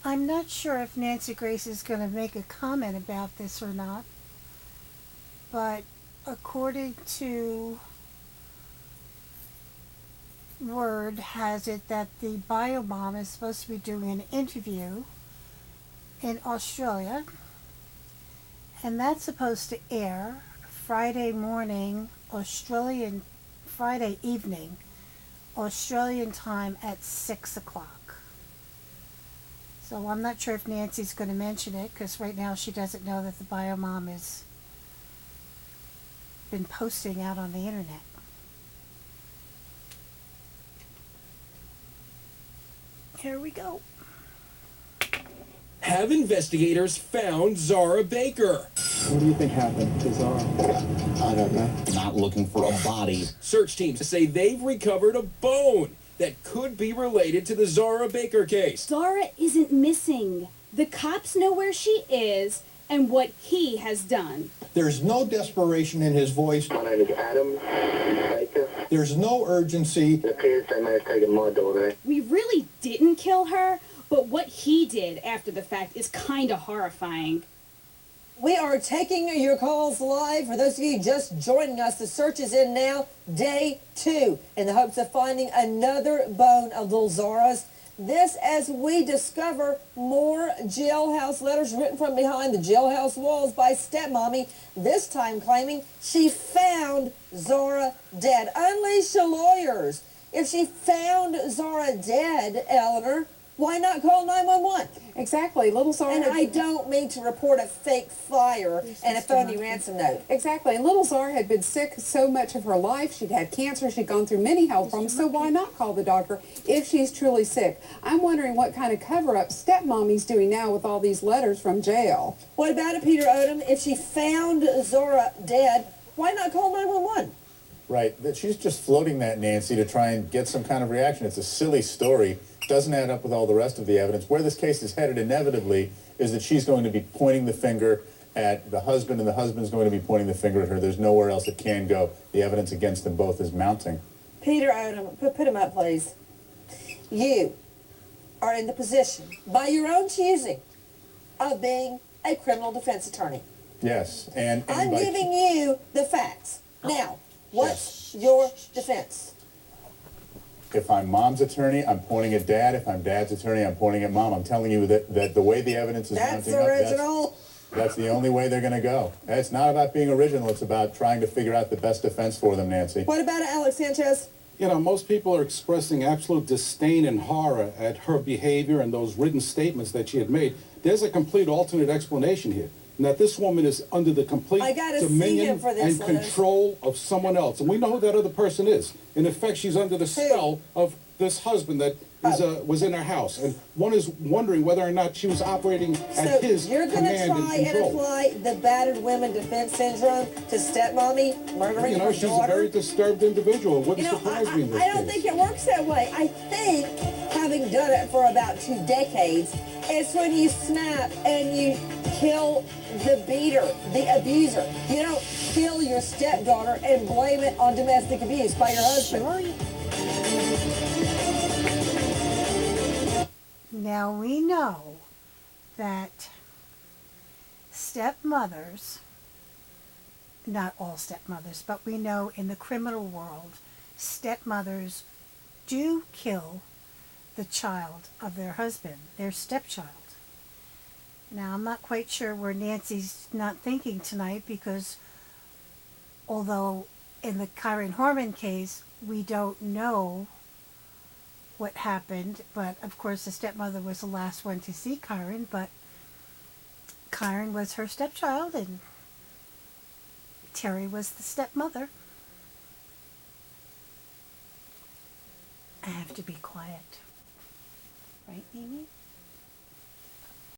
I'm not sure if Nancy Grace is going to make a comment about this or not, but according to word has it that the bio mom is supposed to be doing an interview in Australia, and that's supposed to air Friday morning, Friday evening, Australian time at 6 o'clock. So I'm not sure if Nancy's going to mention it, because right now she doesn't know that the bio mom has been posting out on the internet. Here we go. Have investigators found Zahra Baker? What do you think happened to Zahra? I don't know. Not looking for a body. Search teams say they've recovered a bone that could be related to the Zahra Baker case. Zahra isn't missing. The cops know where she is and what he has done. There's no desperation in his voice. My name is Adam Baker. There's no urgency. It appears they may have taken my daughter. We really didn't kill her, but what he did after the fact is kind of horrifying. We are taking your calls live. For those of you just joining us, the search is in now, day 2, in the hopes of finding another bone of little Zahra's. This as we discover more jailhouse letters written from behind the jailhouse walls by stepmommy, this time claiming she found Zahra dead. Unleash the lawyers. If she found Zahra dead, Eleanor, why not call 911? Exactly. Little Zahra. And I don't mean to report a fake fire and a phony ransom note. Exactly. And little Zahra had been sick so much of her life. She'd had cancer. She'd gone through many health problems. So why not call the doctor if she's truly sick? I'm wondering what kind of cover-up stepmommy's doing now with all these letters from jail. What about it, Peter Odom? If she found Zahra dead, why not call 911? Right. That she's just floating that, Nancy, to try and get some kind of reaction. It's a silly story. Doesn't add up with all the rest of the evidence. Where this case is headed inevitably is that she's going to be pointing the finger at the husband, and the husband's going to be pointing the finger at her. There's nowhere else it can go. The evidence against them both is mounting. Peter Odom, put him up, please. You are in the position, by your own choosing, of being a criminal defense attorney. Yes, and I'm giving you the facts. Now, what's your defense? If I'm mom's attorney, I'm pointing at dad. If I'm dad's attorney, I'm pointing at mom. I'm telling you that the way the evidence is mounting up, original. That's the only way they're going to go. It's not about being original. It's about trying to figure out the best defense for them, Nancy. What about it, Alex Sanchez? You know, most people are expressing absolute disdain and horror at her behavior and those written statements that she had made. There's a complete alternate explanation here. And that this woman is under the complete dominion and control of someone else. And we know who that other person is. In effect, she's under the spell of this husband that was in her house. And one is wondering whether or not she was operating at his command and control. So you're going to try and apply the battered women defense syndrome to stepmommy murdering her daughter? She's a very disturbed individual. It wouldn't surprise me in this I don't think it works that way. I think, having done it for about 2 decades, it's when you snap and you kill the beater, the abuser. You don't kill your stepdaughter and blame it on domestic abuse by your husband. Now we know that stepmothers, not all stepmothers, but we know in the criminal world, stepmothers do kill the child of their husband, their stepchild. Now, I'm not quite sure where Nancy's not thinking tonight, because although in the Kyron Horman case, we don't know what happened, but of course the stepmother was the last one to see Kyron, but Kyron was her stepchild and Terry was the stepmother. I have to be quiet. Right, Amy?